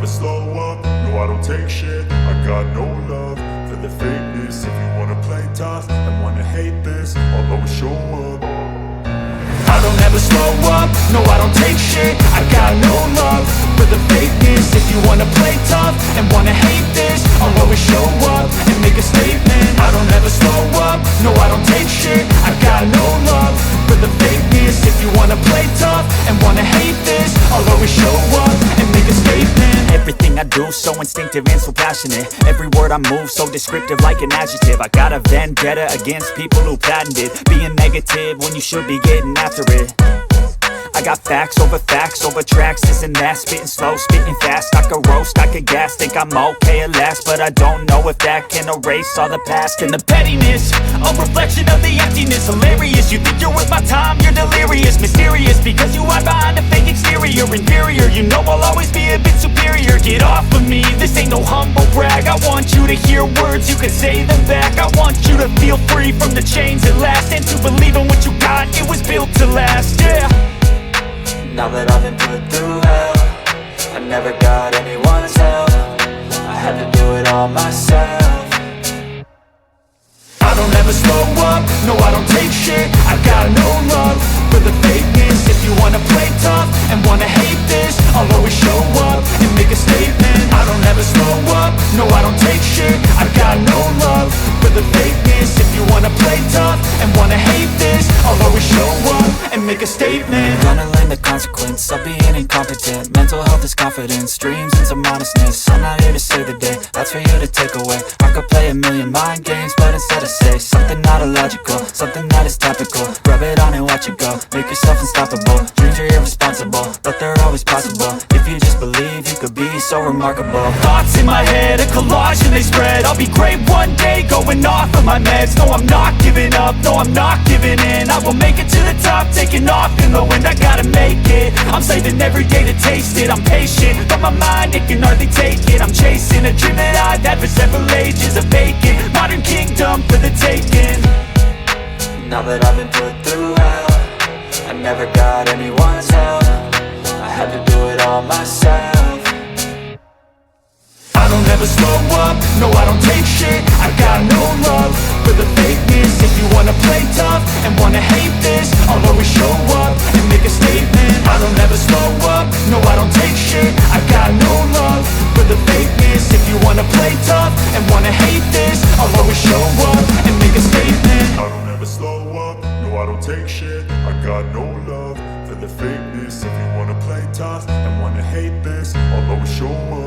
slow up, no I don't take shit. I got no love for the fakeness. If you wanna play tough and wanna hate this, I'll always show up. I don't ever slow up, no I don't take shit. I got no love for the fakeness. If you wanna play tough and wanna hate this, I'll always show up and make a statement. I don't ever slow up, no I don't take shit. I got no love for the fakeness. If you wanna play tough and wanna hate this, I'll always show up and make a statement. Everything I do so instinctive and so passionate. Every word I move so descriptive like an adjective. I got a vendetta against people who patented being negative when you should be getting after it. I got facts over tracks, this and that. Spitting slow, spitting fast, I could roast, I could gas. Think I'm okay at last, but I don't know if that can erase all the past. And the pettiness, a reflection of the emptiness. Hilarious, you think you're worth my time, you're delirious. Mysterious, because you hide behind a fake exterior. Inferior, you know I'll always be a bit superior. Get off of me, this ain't no humble brag. I want you to hear words, you can say them back. I want you to feel free from the chains at last, and to believe in what you got, it was built to last, yeah. Now that I've been put through hell, I never got anyone's help. I had to do it all myself. I don't ever slow up, no I don't take shit. I got no love for the fakeness. If you wanna play tough and wanna hate this, I'll always show up and make a statement. I don't ever slow up, no I don't take shit. I got no love for the fakeness. If you wanna play tough and wanna hate this, I'll always show up and make a statement. Gonna learn the consequence of being incompetent. Mental health is confidence, dreams into modestness. I'm not here to save the day, that's for you to take away. I could play a million mind games, but instead I say something not illogical, something that is topical. Rub it on and watch it go, make yourself unstoppable. Dreams are irresponsible, but they're always possible. If you just believe, you could be so remarkable. Thoughts in my head, a collage and they spread. I'll be great one day, going off of my meds. No, I'm not giving up, no, I'm not giving in. I will make it to the top, taking off in the wind. I gotta make it, I'm saving every day to taste it. I'm patient, but my mind, it can hardly take it. I'm chasing a dream that I've had for several ages. A vacant, modern kingdom for the taking. Now that I've been put through hell, I never got anyone's help. I had to do it all myself. I don't ever slow up, no I don't take shit. I got no love for the fakeness. If you wanna play tough and wanna hate this, I'll always show up and make a statement. I don't ever slow up, no I don't take shit. I got no love for the fakeness. If you wanna play tough and wanna hate this, I'll always show up and make a statement. I don't ever slow up, no I don't take shit. I got no love for the fakeness. If you wanna play tough and wanna hate this, I'll always show up